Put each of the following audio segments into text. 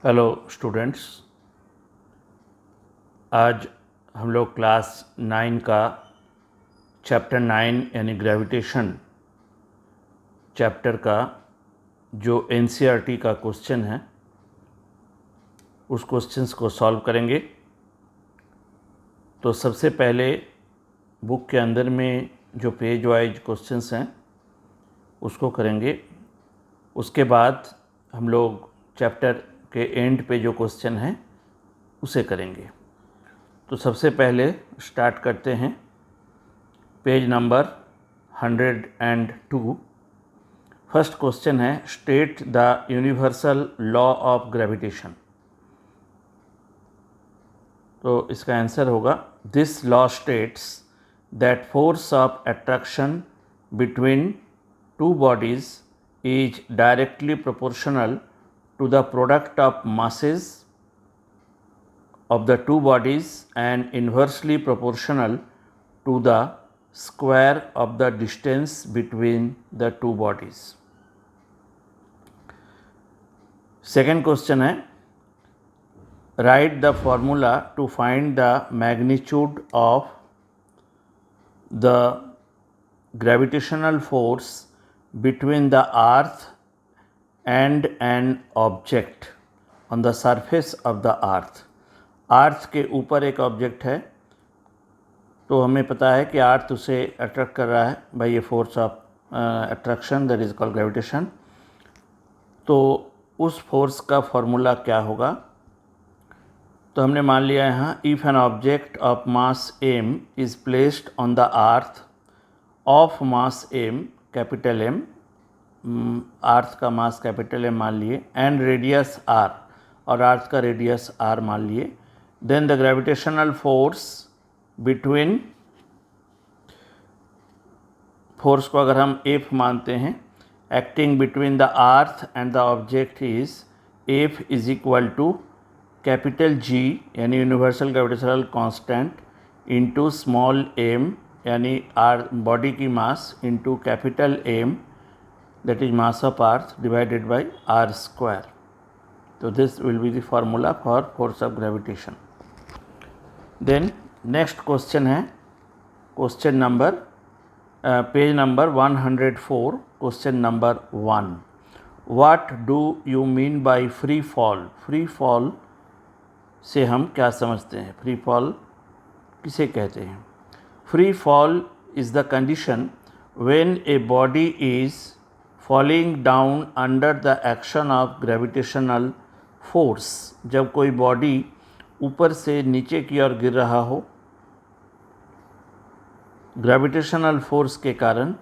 Hello students, आज हम लोग क्लास 9 का चैप्टर 9 यानी ग्रेविटेशन चैप्टर का जो एनसीईआरटी का क्वेश्चन है उस क्वेश्चंस को सॉल्व करेंगे। तो सबसे पहले बुक के अंदर में जो पेज वाइज क्वेश्चंस हैं उसको करेंगे। उसके बाद हम लोग चैप्टर के एंड पे जो क्वेश्चन है उसे करेंगे। तो सबसे पहले स्टार्ट करते हैं पेज नंबर 102। फर्स्ट क्वेश्चन है state the universal law of gravitation. तो इसका आंसर होगा this law states that force of attraction between two bodies is directly proportional to the product of masses of the two bodies and inversely proportional to the square of the distance between the two bodies. Second question है write the formula to find the magnitude of the gravitational force between the earth and an object on the surface of the earth। अर्थ के ऊपर एक object है तो हमें पता है कि अर्थ उसे अट्रैक्ट कर रहा है बाय ये force of attraction that is called gravitation. तो उस फोर्स का फॉर्मूला क्या होगा? तो हमने मान लिया यहाँ if an object of mass M is placed on the earth of mass M capital M, earth का मास कैपिटल एम मान लिए एंड रेडियस आर, और अर्थ का रेडियस आर मान लिए, then the gravitational force between, force को अगर हम एफ मानते हैं, acting between the earth and the object is F is equal to capital G यानी universal gravitational constant into small M यानी आर बॉडी की mass into capital M that is mass of earth divided by r square. So this will be the formula for force of gravitation. Then next question है question number page number 104, question number 1. What do you mean by free fall? Free fall से हम क्या समझते हैं? Free fall किसे कहते हैं? Free fall is the condition when a body is falling down under the action of gravitational force। जब कोई बॉडी ऊपर से नीचे की ओर गिर रहा हो ग्रेविटेशनल फोर्स के कारण,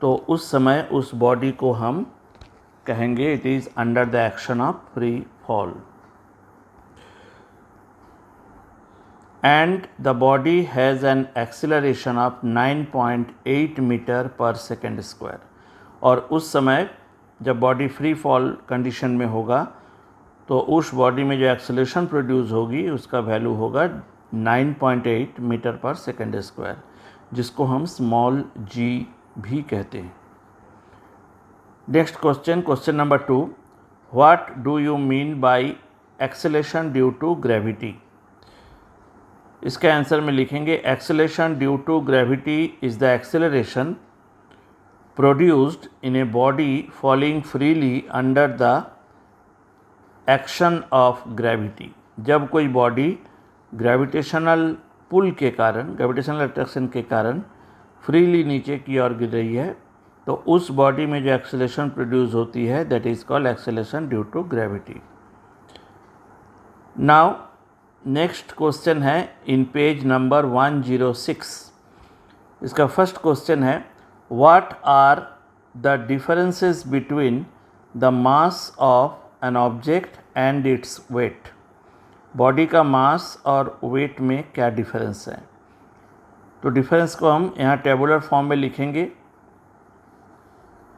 तो उस समय उस बॉडी को हम कहेंगे it is under the action of free fall. And the body has an acceleration of 9.8 metre per second square. और उस समय जब बॉडी फ्री फॉल कंडीशन में होगा तो उस बॉडी में जो एक्सेलरेशन प्रोड्यूस होगी उसका वैल्यू होगा 9.8 मीटर पर सेकेंड स्क्वायर, जिसको हम स्मॉल जी भी कहते हैं। Next question, question number 2, what do you mean by acceleration due to gravity? इसके आंसर में लिखेंगे acceleration due to gravity is the acceleration produced in a body falling freely under the action of gravity। जब कोई body gravitational pull के कारण, gravitational attraction के कारण freely नीचे की ओर गिर रही है, तो उस बॉडी में जो एक्सेलरेशन प्रोड्यूस होती है that is called acceleration due to gravity. Now next question है इन पेज नंबर 106। इसका फर्स्ट क्वेश्चन है What are the differences between the mass of an object and its weight? Body का मास और wait में क्या difference है? तो difference को हम यहाँ टेबुलर फॉर्म में लिखेंगे,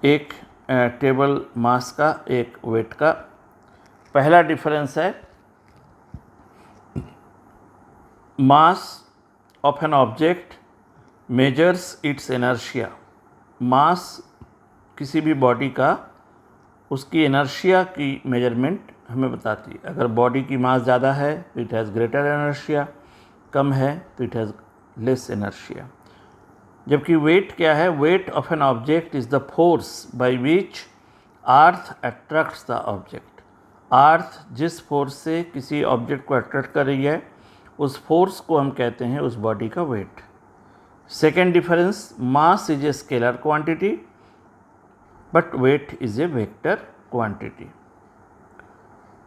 एक टेबल मास का एक वेट का। पहला डिफरेंस है mass of an object measures its inertia. Mass किसी भी बॉडी का उसकी इनर्शिया की मेजरमेंट हमें बताती है। अगर बॉडी की मास ज़्यादा है तो इट हैज़ ग्रेटर इनर्शिया, कम है तो इट हैज़ लेस इनर्शिया। जबकि वेट क्या है? Weight of an object is the force by which earth attracts the object. Earth जिस फोर्स से किसी ऑब्जेक्ट को अट्रैक्ट कर रही है, उस फोर्स को हम कहते हैं उस बॉडी का weight. Second difference, mass is a scalar quantity but weight is a vector quantity.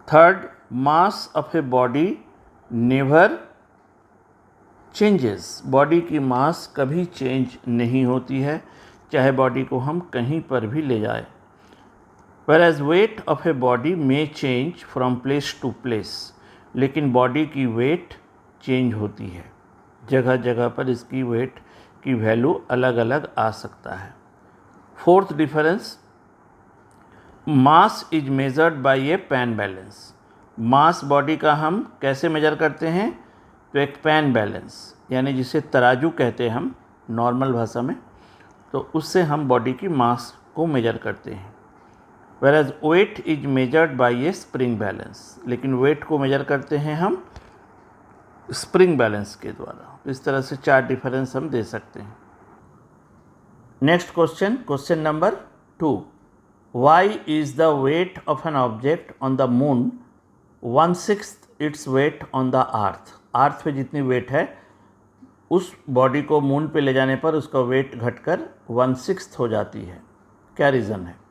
Third, mass of a body never changes. Body की मास कभी चेंज नहीं होती है, चाहे बॉडी को हम कहीं पर भी ले जाए। Whereas weight of a body may change from place to place, लेकिन बॉडी की वेट चेंज होती है, जगह जगह पर इसकी वेट की वैल्यू अलग अलग आ सकता है। Fourth difference, mass is measured by A pan balance. Mass body का हम कैसे मेजर करते हैं? तो एक पैन बैलेंस, यानी जिसे तराजू कहते हैं हम नॉर्मल भाषा में, तो उससे हम बॉडी की मास को मेजर करते हैं। Whereas weight is measured by a spring balance, लेकिन वेट को मेजर करते हैं हम स्प्रिंग बैलेंस के द्वारा। इस तरह से 4 डिफरेंस हम दे सकते हैं। Next question, question number 2, why is the weight of an object on the moon 1/6 its weight on the earth. Earth पे जितनी वेट है, उस बॉडी को मून पे ले जाने पर उसका वेट घटकर 1/6 हो जाती है। क्या रीज़न है?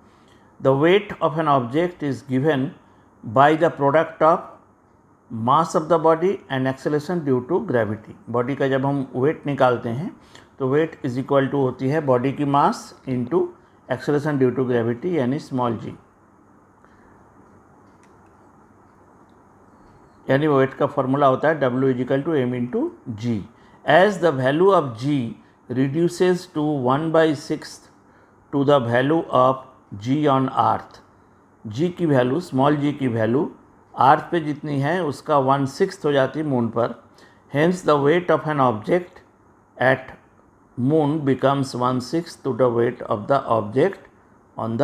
The weight of an object is given by the product of mass of the body and acceleration due to gravity. Body का जब हम वेट निकालते हैं तो वेट इज इक्वल टू होती है बॉडी की mass into acceleration due to gravity, यानी स्मॉल g। यानी वेट का फॉर्मूला होता है W is equal to m into g. As the value of g reduces to 1/6 to the value of g on earth. g की value, small g की value earth पे जितनी है उसका 1/6 हो जाती है मून पर। Hence the weight of an object at moon becomes 1/6 to the weight of the object on the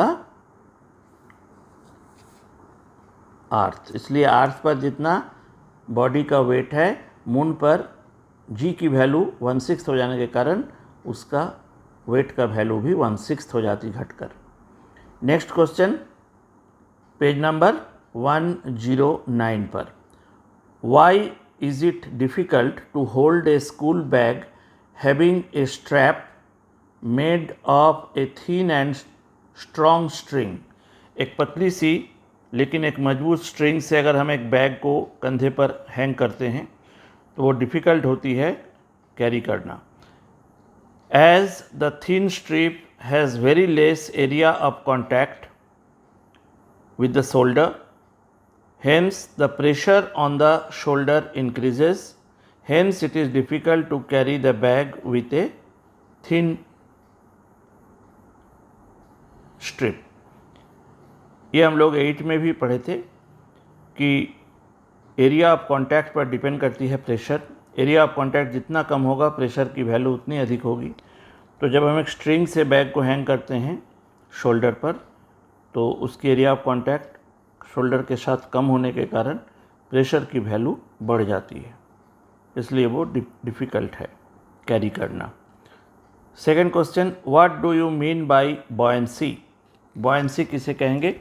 earth. इसलिए अर्थ पर जितना बॉडी का वेट है, मून पर g की वैल्यू 1/6 हो जाने के कारण उसका वेट का वैल्यू भी 1/6 हो जाती घटकर। नेक्स्ट क्वेश्चन, पेज नंबर 109 पर, why is it difficult to hold a school bag having a strap made of a thin and strong string. एक पतली सी लेकिन एक मजबूत स्ट्रिंग से अगर हम एक बैग को कंधे पर हैंग करते हैं तो वो डिफ़िकल्ट होती है कैरी करना। As the thin strip has very less area of contact with the shoulder, hence the pressure on the shoulder increases, hence it is difficult to carry the bag with a thin strip। ये हम लोग 8 में भी पढ़े थे कि area of contact पर depend करती है प्रेशर। एरिया ऑफ कॉन्टैक्ट जितना कम होगा, प्रेशर की वैल्यू उतनी अधिक होगी। तो जब हम एक स्ट्रिंग से बैग को हैंग करते हैं शोल्डर पर, तो उसकी एरिया ऑफ कॉन्टैक्ट शोल्डर के साथ कम होने के कारण प्रेशर की वैल्यू बढ़ जाती है, इसलिए वो डिफ़िकल्ट है कैरी करना। Second question, what do you mean by buoyancy. Buoyancy किसे कहेंगे?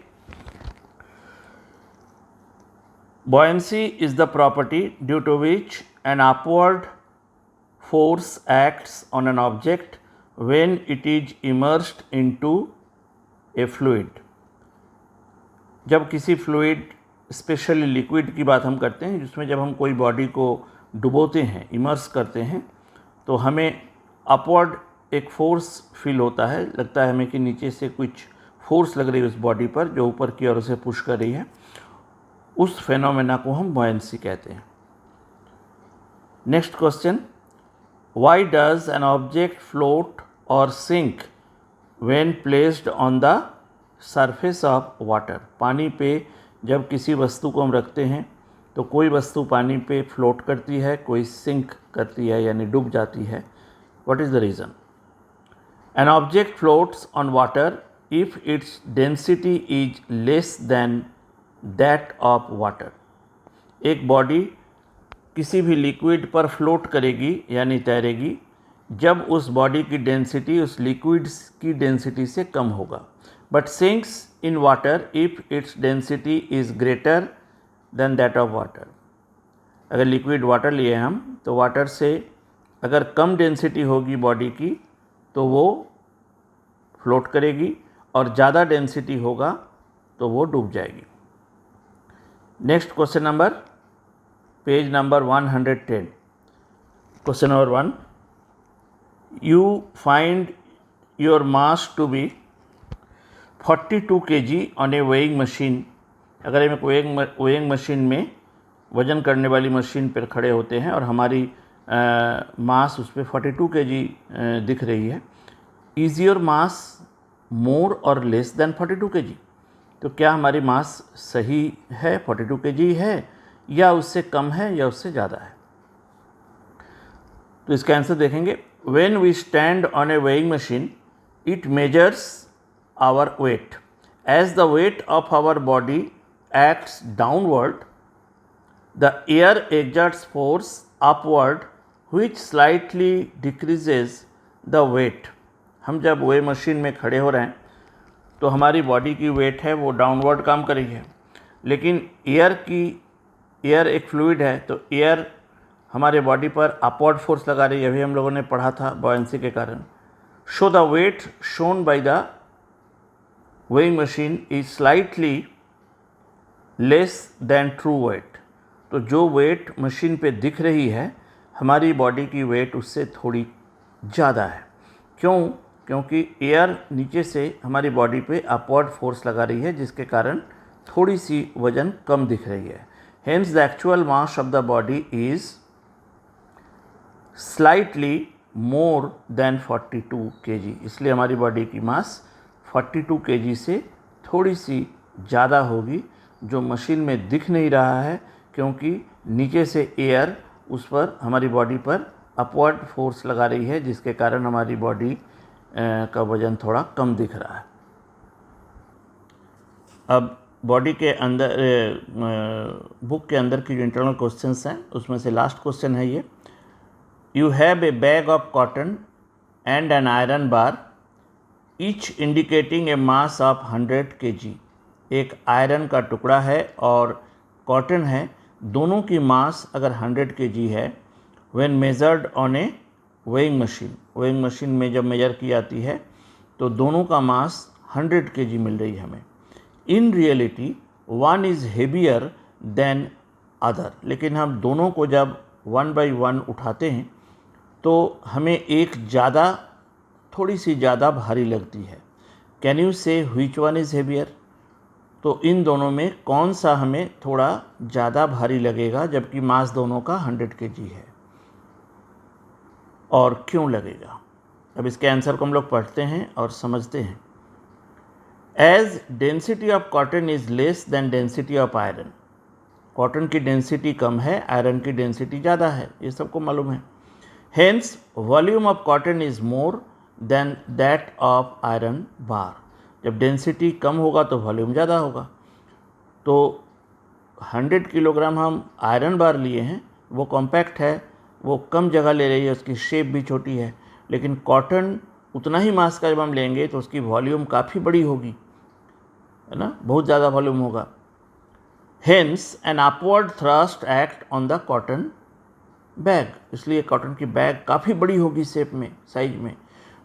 Buoyancy is the property due to which an upward force acts on an object when it is immersed into a fluid। जब किसी fluid, specially liquid की बात हम करते हैं, जिसमें जब हम कोई बॉडी को डुबोते हैं, इमर्स करते हैं, तो हमें अपवर्ड एक फोर्स फील होता है, लगता है हमें कि नीचे से कुछ फोर्स लग रही है उस बॉडी पर जो ऊपर की ओर उसे पुश कर रही है। उस फेनोमेना को हम बॉयंसी कहते हैं। Next question, why does an object float or sink when placed on the surface of water। पानी पे जब किसी वस्तु को हम रखते हैं तो कोई वस्तु पानी पे फ्लोट करती है, कोई सिंक करती है यानी डूब जाती है। what is the reason? An object floats on water if its density is less than that of water. एक बॉडी किसी भी लिक्विड पर फ्लोट करेगी यानी तैरेगी जब उस बॉडी की डेंसिटी उस लिक्विड की डेंसिटी से कम होगा, but sinks in water if its density is greater than that of water. अगर लिक्विड वाटर लिए हम तो वाटर से अगर कम डेंसिटी होगी बॉडी की तो वो फ्लोट करेगी और ज़्यादा डेंसिटी होगा तो वो डूब जाएगी। Next question number, page number 110। Question number 1, you find your mass to be 42 kg on a weighing machine। अगर हम वेइंग मशीन में वज़न करने वाली मशीन पर खड़े होते हैं और हमारी मास उस पर 42 kg दिख रही है, इज़ योर मास मोर और लेस देन 42 kg। तो क्या हमारी मास सही है, 42 kg है या उससे कम है या उससे ज़्यादा है? तो इसका आंसर देखेंगे। When we stand on a weighing machine, it measures our weight. As the weight of our body acts downward, the air exerts force upward, which slightly decreases the weight. हम जब वेइंग मशीन में खड़े हो रहे हैं तो हमारी body की वेट है वो डाउनवर्ड काम कर रही है, लेकिन एयर एक फ्लूइड है तो एयर हमारे बॉडी पर अपवर्ड फोर्स लगा रही है। अभी हम लोगों ने पढ़ा था बॉयंसी के कारण। Show the weight shown by the weighing machine is slightly less than true weight. तो जो वेट मशीन पे दिख रही है हमारी बॉडी की वेट उससे थोड़ी ज़्यादा है। क्यों? क्योंकि एयर नीचे से हमारी बॉडी पे अपवर्ड फोर्स लगा रही है जिसके कारण थोड़ी सी वज़न कम दिख रही है। Hence the actual mass of the body is slightly more than 42 kg। इसलिए हमारी बॉडी की मास 42 kg से थोड़ी सी ज़्यादा होगी, जो मशीन में दिख नहीं रहा है क्योंकि नीचे से एयर उस पर हमारी बॉडी पर अपवर्ड फोर्स लगा रही है जिसके कारण हमारी बॉडी का वज़न थोड़ा कम दिख रहा है। अब बॉडी के अंदर बुक के अंदर की जो इंटरनल क्वेश्चंस हैं उसमें से लास्ट क्वेश्चन है ये। You have a bag of cotton and an iron bar, each indicating a mass of 100 kg। एक आयरन का टुकड़ा है और कॉटन है, दोनों की मास अगर 100 kg है, when measured on a weighing machine, weighing machine में जब मेजर की जाती है तो दोनों का मास 100 kg मिल रही है हमें। In reality one is heavier than other. लेकिन हम दोनों को जब 1 by 1 उठाते हैं तो हमें एक ज़्यादा थोड़ी सी ज़्यादा भारी लगती है। कैन यू से व्हिच वन इज़ हेवियर? तो इन दोनों में कौन सा हमें थोड़ा ज़्यादा भारी लगेगा जबकि मास दोनों का 100 kg है, और क्यों लगेगा? अब इसके आंसर को हम लोग पढ़ते हैं और समझते हैं। As density of cotton is less than density of iron. Cotton की डेंसिटी कम है, आयरन की डेंसिटी ज़्यादा है, ये सबको मालूम है। Hence, volume of cotton is more than that of iron bar। जब डेंसिटी कम होगा तो वॉल्यूम ज़्यादा होगा। तो 100 किलोग्राम हम आयरन बार लिए हैं, वो कॉम्पैक्ट है, वो कम जगह ले रही है, उसकी शेप भी छोटी है, लेकिन कॉटन उतना ही मास का जब हम लेंगे तो उसकी वॉल्यूम काफ़ी बड़ी होगी, है ना, बहुत ज़्यादा वॉल्यूम होगा। Hence, an upward thrust act on the cotton bag, इसलिए कॉटन की बैग काफ़ी बड़ी होगी शेप में, साइज में,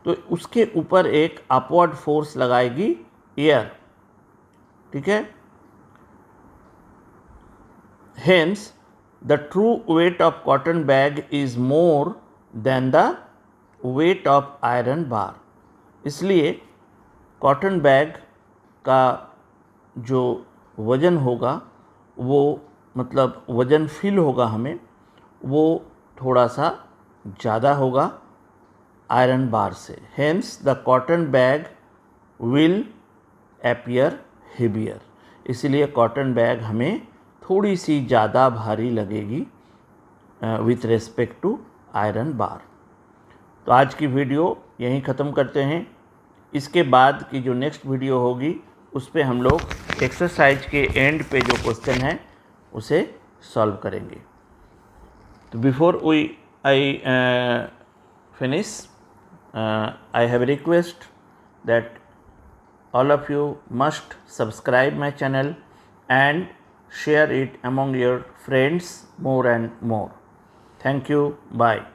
तो उसके ऊपर एक अपवर्ड फोर्स लगाएगी एयर। ठीक है। Hence the true weight of cotton bag is more than the weight of iron bar. इसलिए कॉटन बैग का जो वज़न होगा वो मतलब वज़न फील होगा हमें, वो थोड़ा सा ज़्यादा होगा आयरन बार से। Hence the cotton bag will appear heavier. इसलिए कॉटन बैग हमें थोड़ी सी ज़्यादा भारी लगेगी with respect to iron bar. तो आज की वीडियो यहीं ख़त्म करते हैं। इसके बाद की जो नेक्स्ट वीडियो होगी उस पर हम लोग एक्सरसाइज के एंड पे जो क्वेश्चन है उसे सॉल्व करेंगे। तो before I finish, I have request that all of you must subscribe my channel and share it among your friends more and more. Thank you. Bye.